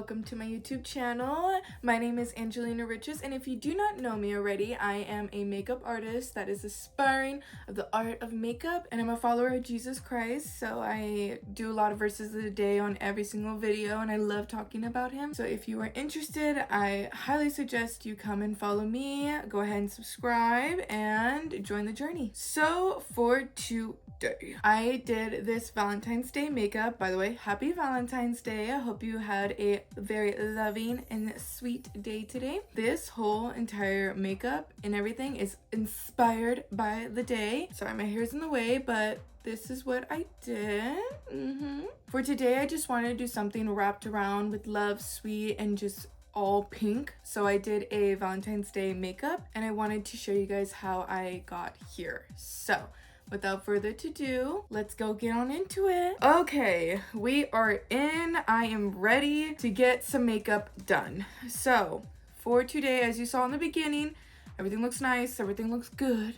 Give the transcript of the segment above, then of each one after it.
welcome to my YouTube channel. My name is Angelina Riches, and if you do not know me already, I am a makeup artist that is aspiring of the art of makeup, and I'm a follower of Jesus Christ, so I do a lot of verses of the day on every single video, and I love talking about him. So if you are interested, I highly suggest you come and follow me, go ahead and subscribe, and join the journey. So for today, I did this Valentine's Day makeup. By the way, happy Valentine's Day. I hope you had a very loving and sweet day today. This whole entire makeup and everything is inspired by the day. Sorry, my hair's in the way, but this is what I did. For today, I just wanted to do something wrapped around with love, sweet, and just all pink. So I did a Valentine's Day makeup, and I wanted to show you guys how I got here. So without further ado, let's go get on into it. Okay, we are in. I am ready to get some makeup done. So for today, as you saw in the beginning, everything looks nice, everything looks good.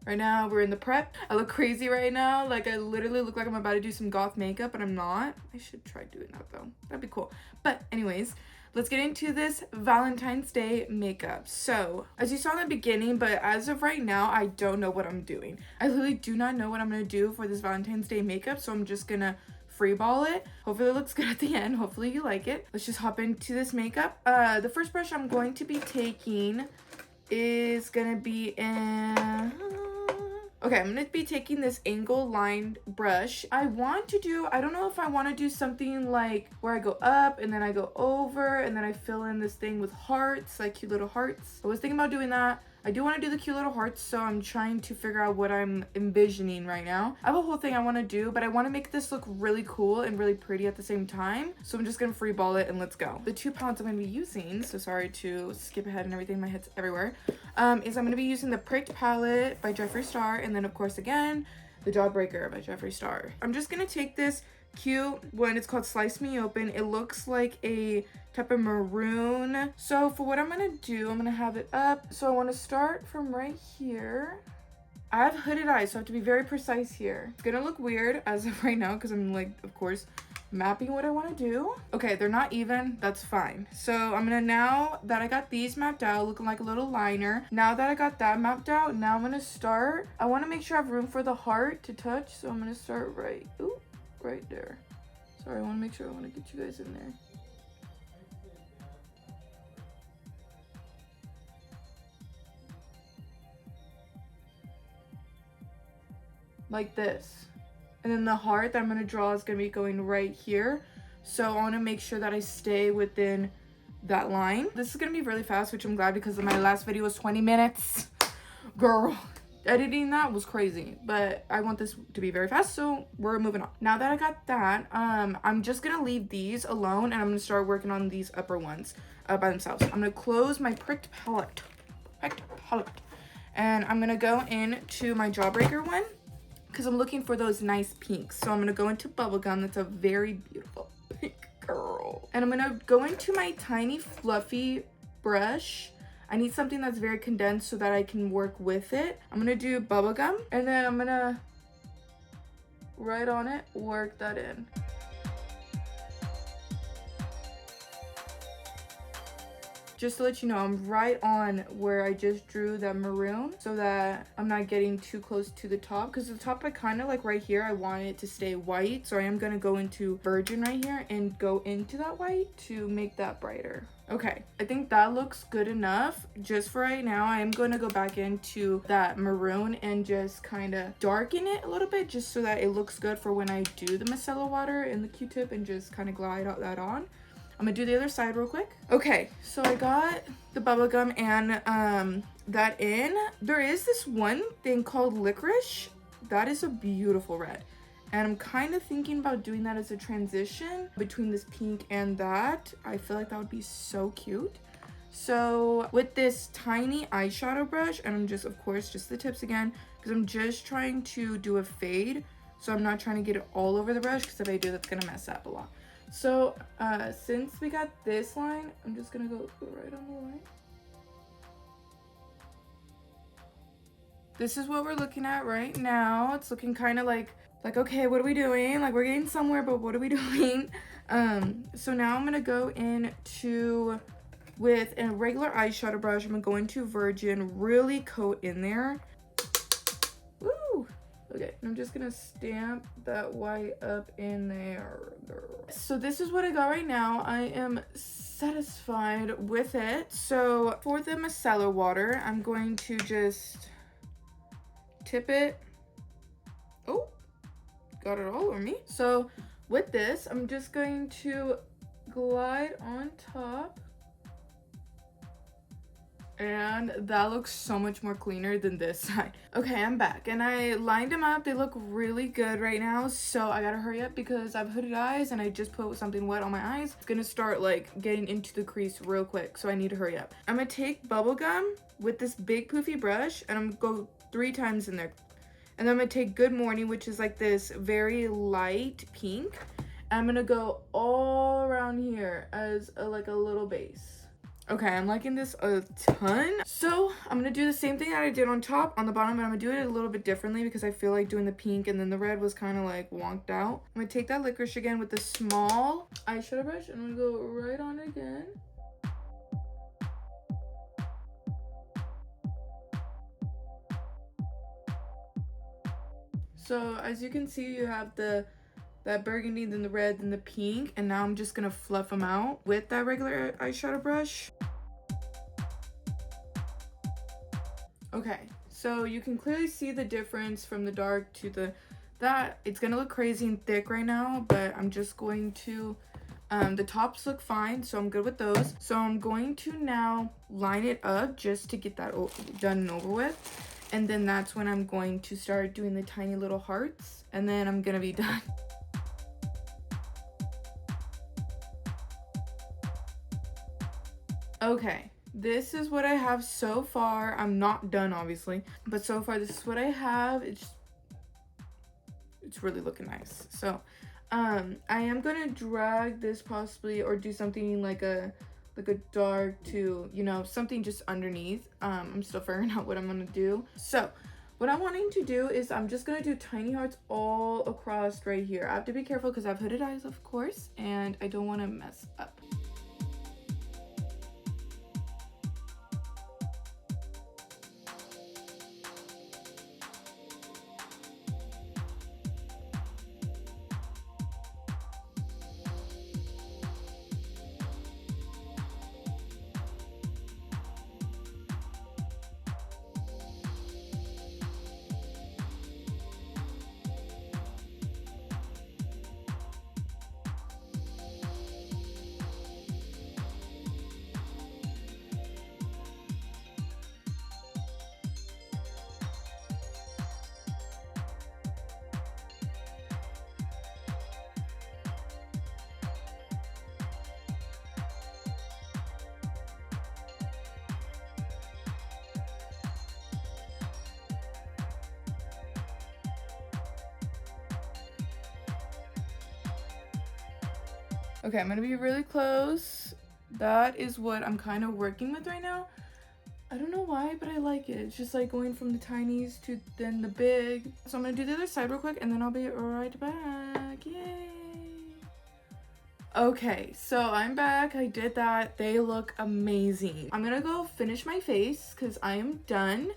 Right now, we're in the prep. I look crazy right now. Like, I literally look like I'm about to do some goth makeup, but I'm not. I should try doing that though. That'd be cool. But anyways, let's get into this Valentine's Day makeup. So, as you saw in the beginning, but as of right now, I don't know what I'm doing. I literally do not know what I'm gonna do for this Valentine's Day makeup, so I'm just gonna freeball it. Hopefully it looks good at the end. Hopefully you like it. Let's just hop into this makeup. The first brush I'm going to be taking is gonna be in... Okay, I'm gonna be taking this angle lined brush. I don't know if I want to do something like where I go up and then I go over and then I fill in this thing with hearts, like cute little hearts. I was thinking about doing that. I do want to do the cute little hearts, so I'm trying to figure out what I'm envisioning right now. I have a whole thing I want to do, but I want to make this look really cool and really pretty at the same time. So I'm just going to free ball it and let's go. The two palettes I'm going to be using, so sorry to skip ahead and everything, my head's everywhere, is I'm going to be using the Pricked palette by Jeffree Star, and then of course again, the Jawbreaker by Jeffree Star. I'm just going to take this cute one. It's called Slice Me Open. It looks like a type of maroon. So for what I'm gonna do, I'm gonna have it up. So I want to start from right here. I have hooded eyes, so I have to be very precise here. It's gonna look weird as of right now because I'm like, of course, mapping what I want to do. Okay, they're not even, that's fine. So I'm gonna, now that I got these mapped out, looking like a little liner, now that I got that mapped out, now I'm gonna start. I want to make sure I have room for the heart to touch, so I'm gonna start right there. Sorry, I want to make sure, I want to get you guys in there. Like this. And then the heart that I'm going to draw is going to be going right here. So I want to make sure that I stay within that line. This is going to be really fast, which I'm glad because my last video was 20 minutes. Girl, editing that was crazy, but I want this to be very fast, so we're moving on. Now that I got that, I'm just gonna leave these alone and I'm gonna start working on these upper ones by themselves. I'm gonna close my Pricked palette, and I'm gonna go into my Jawbreaker one because I'm looking for those nice pinks. So I'm gonna go into Bubblegum. That's a very beautiful pink, girl. And I'm gonna go into my tiny fluffy brush. I need something that's very condensed so that I can work with it. I'm gonna do Bubblegum, and then I'm gonna, right on it, work that in. Just to let you know, I'm right on where I just drew that maroon so that I'm not getting too close to the top, because the top, I kind of like right here, I want it to stay white. So I am gonna go into Virgin right here and go into that white to make that brighter. Okay, I think that looks good enough just for right now. I am going to go back into that maroon and just kind of darken it a little bit just so that it looks good for when I do the micellar water and the Q-tip and just kind of glide that on. I'm gonna do the other side real quick. Okay, so I got the Bubblegum and that in. There is this one thing called Licorice. That is a beautiful red. And I'm kind of thinking about doing that as a transition between this pink and that. I feel like that would be so cute. So with this tiny eyeshadow brush, and I'm just, of course, just the tips again, because I'm just trying to do a fade. So I'm not trying to get it all over the brush, because if I do, that's gonna mess up a lot. So since we got this line, I'm just gonna go right on the line. This is what we're looking at right now. It's looking kind of like, okay, what are we doing? Like, we're getting somewhere, but what are we doing? So now I'm gonna go into with a regular eyeshadow brush. I'm gonna go into Virgin, really coat in there. Woo! Okay, I'm just gonna stamp that white up in there, girl. So this is what I got right now. I am satisfied with it. So for the micellar water, I'm going to just tip it. Oh, got it all over me. So with this, I'm just going to glide on top. And that looks so much more cleaner than this side. Okay, I'm back and I lined them up. They look really good right now, so I gotta hurry up because I've hooded eyes and I just put something wet on my eyes. It's gonna start like getting into the crease real quick, so I need to hurry up. I'm gonna take bubble gum with this big poofy brush and I'm gonna go 3 times in there. And then I'm gonna take Good Morning, which is like this very light pink. And I'm gonna go all around here as like a little base. Okay, I'm liking this a ton. So I'm gonna do the same thing that I did on top, on the bottom, but I'm gonna do it a little bit differently because I feel like doing the pink and then the red was kind of like wonked out. I'm gonna take that licorice again with the small eyeshadow brush and I'm gonna go right on it again. So as you can see, you have that burgundy, then the red, then the pink, and now I'm just gonna fluff them out with that regular eyeshadow brush. Okay, so you can clearly see the difference from the dark to that. It's gonna look crazy and thick right now, but I'm just going to, the tops look fine, so I'm good with those. So I'm going to now line it up just to get that done and over with. And then that's when I'm going to start doing the tiny little hearts, and then I'm gonna be done. Okay, this is what I have so far. I'm not done, obviously, but so far this is what I have. It's really looking nice. So I am gonna drag this possibly, or do something like a dark to, you know, something just underneath. I'm still figuring out what I'm gonna do. So what I'm wanting to do is I'm just gonna do tiny hearts all across right here. I have to be careful because I have hooded eyes, of course, and I don't want to mess up. Okay, I'm gonna be really close. That is what I'm kind of working with right now. I don't know why, but I like it. It's just like going from the tinies to then the big. So I'm gonna do the other side real quick and then I'll be right back. Yay! Okay, so I'm back. I did that. They look amazing. I'm gonna go finish my face because I am done.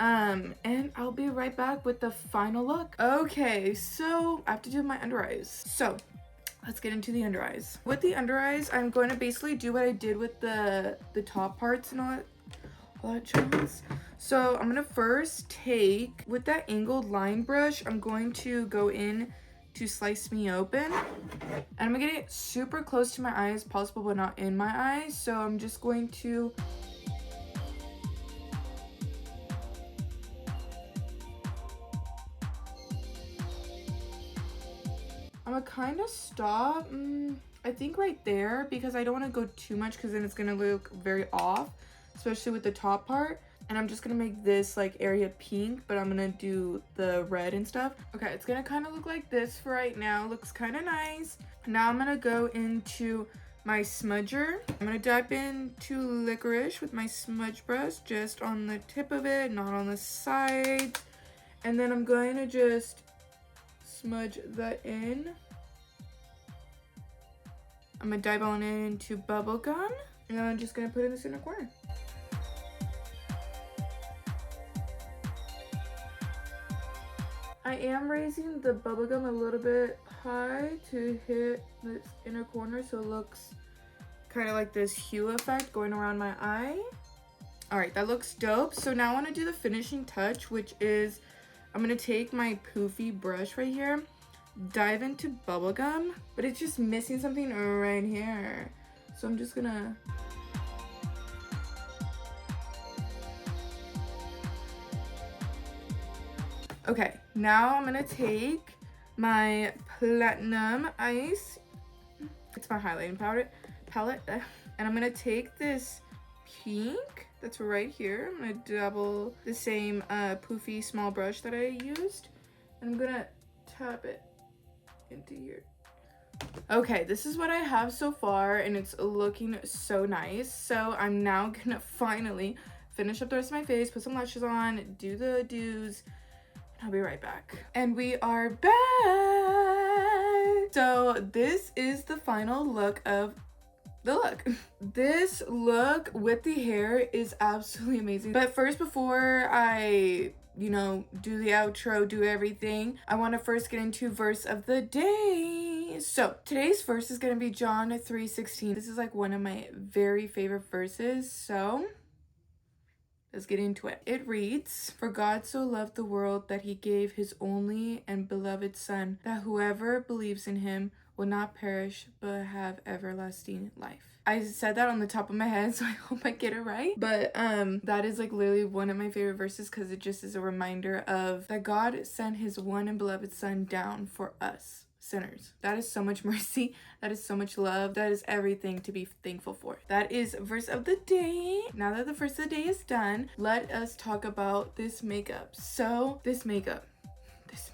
And I'll be right back with the final look. Okay, so I have to do my under eyes. So let's get into the under eyes. With the under eyes, I'm going to basically do what I did with the top parts and all that jazz. So I'm gonna first take, with that angled line brush, I'm going to go in to Slice Me Open. And I'm gonna get it super close to my eye as possible, but not in my eyes. So I'm just going to I'm gonna kind of stop, I think right there, because I don't want to go too much because then it's gonna look very off, especially with the top part. And I'm just gonna make this like area pink, but I'm gonna do the red and stuff. Okay, it's gonna kind of look like this for right now. Looks kind of nice. Now I'm gonna go into my smudger. I'm gonna dip into licorice with my smudge brush, just on the tip of it, not on the sides. And then I'm going to just smudge that in. I'm gonna dive on into bubblegum, and I'm just gonna put it in the center corner. I am raising the bubblegum a little bit high to hit this inner corner so it looks kind of like this hue effect going around my eye. All right, that looks dope. So now I want to do the finishing touch, which is I'm going to take my poofy brush right here, dive into bubblegum, but it's just missing something right here. So I'm just going to... Okay, now I'm gonna take my platinum ice. It's my highlighting palette, and I'm gonna take this pink that's right here. I'm gonna double the same poofy small brush that I used, and I'm gonna tap it into here. Okay, this is what I have so far, and it's looking so nice. So I'm now gonna finally finish up the rest of my face, put some lashes on, do the do's. I'll be right back. And we are back! So this is the final look of the look. This look with the hair is absolutely amazing. But first, before I, you know, do the outro, do everything, I want to first get into verse of the day. So today's verse is going to be John 3:16. This is like one of my very favorite verses. So let's get into it. It reads, "For God so loved the world that he gave his only and beloved Son, that whoever believes in him will not perish but have everlasting life." I said that on the top of my head, so I hope I get it right. But that is like literally one of my favorite verses because it just is a reminder of that God sent his one and beloved Son down for us sinners. That is so much mercy. That is so much love. That is everything to be thankful for. That is verse of the day. Now that the first of the day is done, let us talk about this makeup. So this makeup is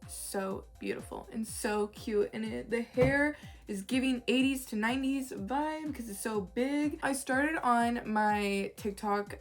so beautiful and so cute, and the hair is giving 80s to 90s vibe because it's so big. I started on my TikTok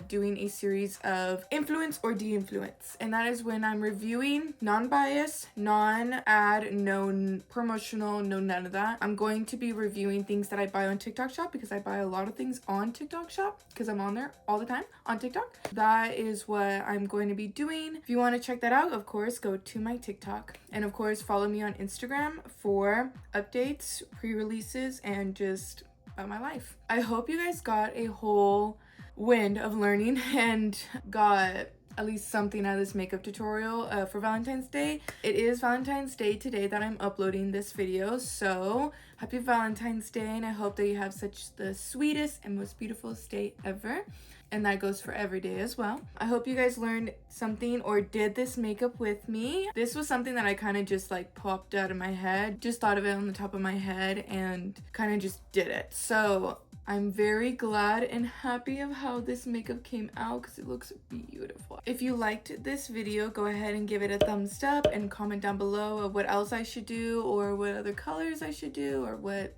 doing a series of influence or de-influence, and that is when I'm reviewing non-biased, non-ad, no promotional, no none of that. I'm going to be reviewing things that I buy on TikTok Shop because I buy a lot of things on TikTok Shop because I'm on there all the time on TikTok. That is what I'm going to be doing. If you want to check that out, of course, go to my TikTok, and of course follow me on Instagram for updates, pre-releases, and just about my life. I hope you guys got a whole wind of learning and got at least something out of this makeup tutorial for Valentine's Day. It is Valentine's Day today that I'm uploading this video, so happy Valentine's Day, and I hope that you have such the sweetest and most beautiful day ever. And that goes for every day as well. I hope you guys learned something or did this makeup with me. This was something that I kind of just like popped out of my head. Just thought of it on the top of my head and kind of just did it. So I'm very glad and happy of how this makeup came out because it looks beautiful. If you liked this video, go ahead and give it a thumbs up and comment down below of what else I should do or what other colors I should do or what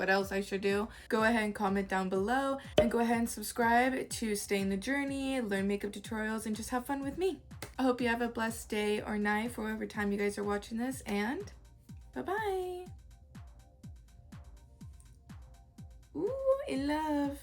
else I should do. Go ahead and comment down below, and go ahead and subscribe to stay in the journey, learn makeup tutorials, and just have fun with me. I hope you have a blessed day or night for whatever time you guys are watching this, and bye-bye. Ooh, in love.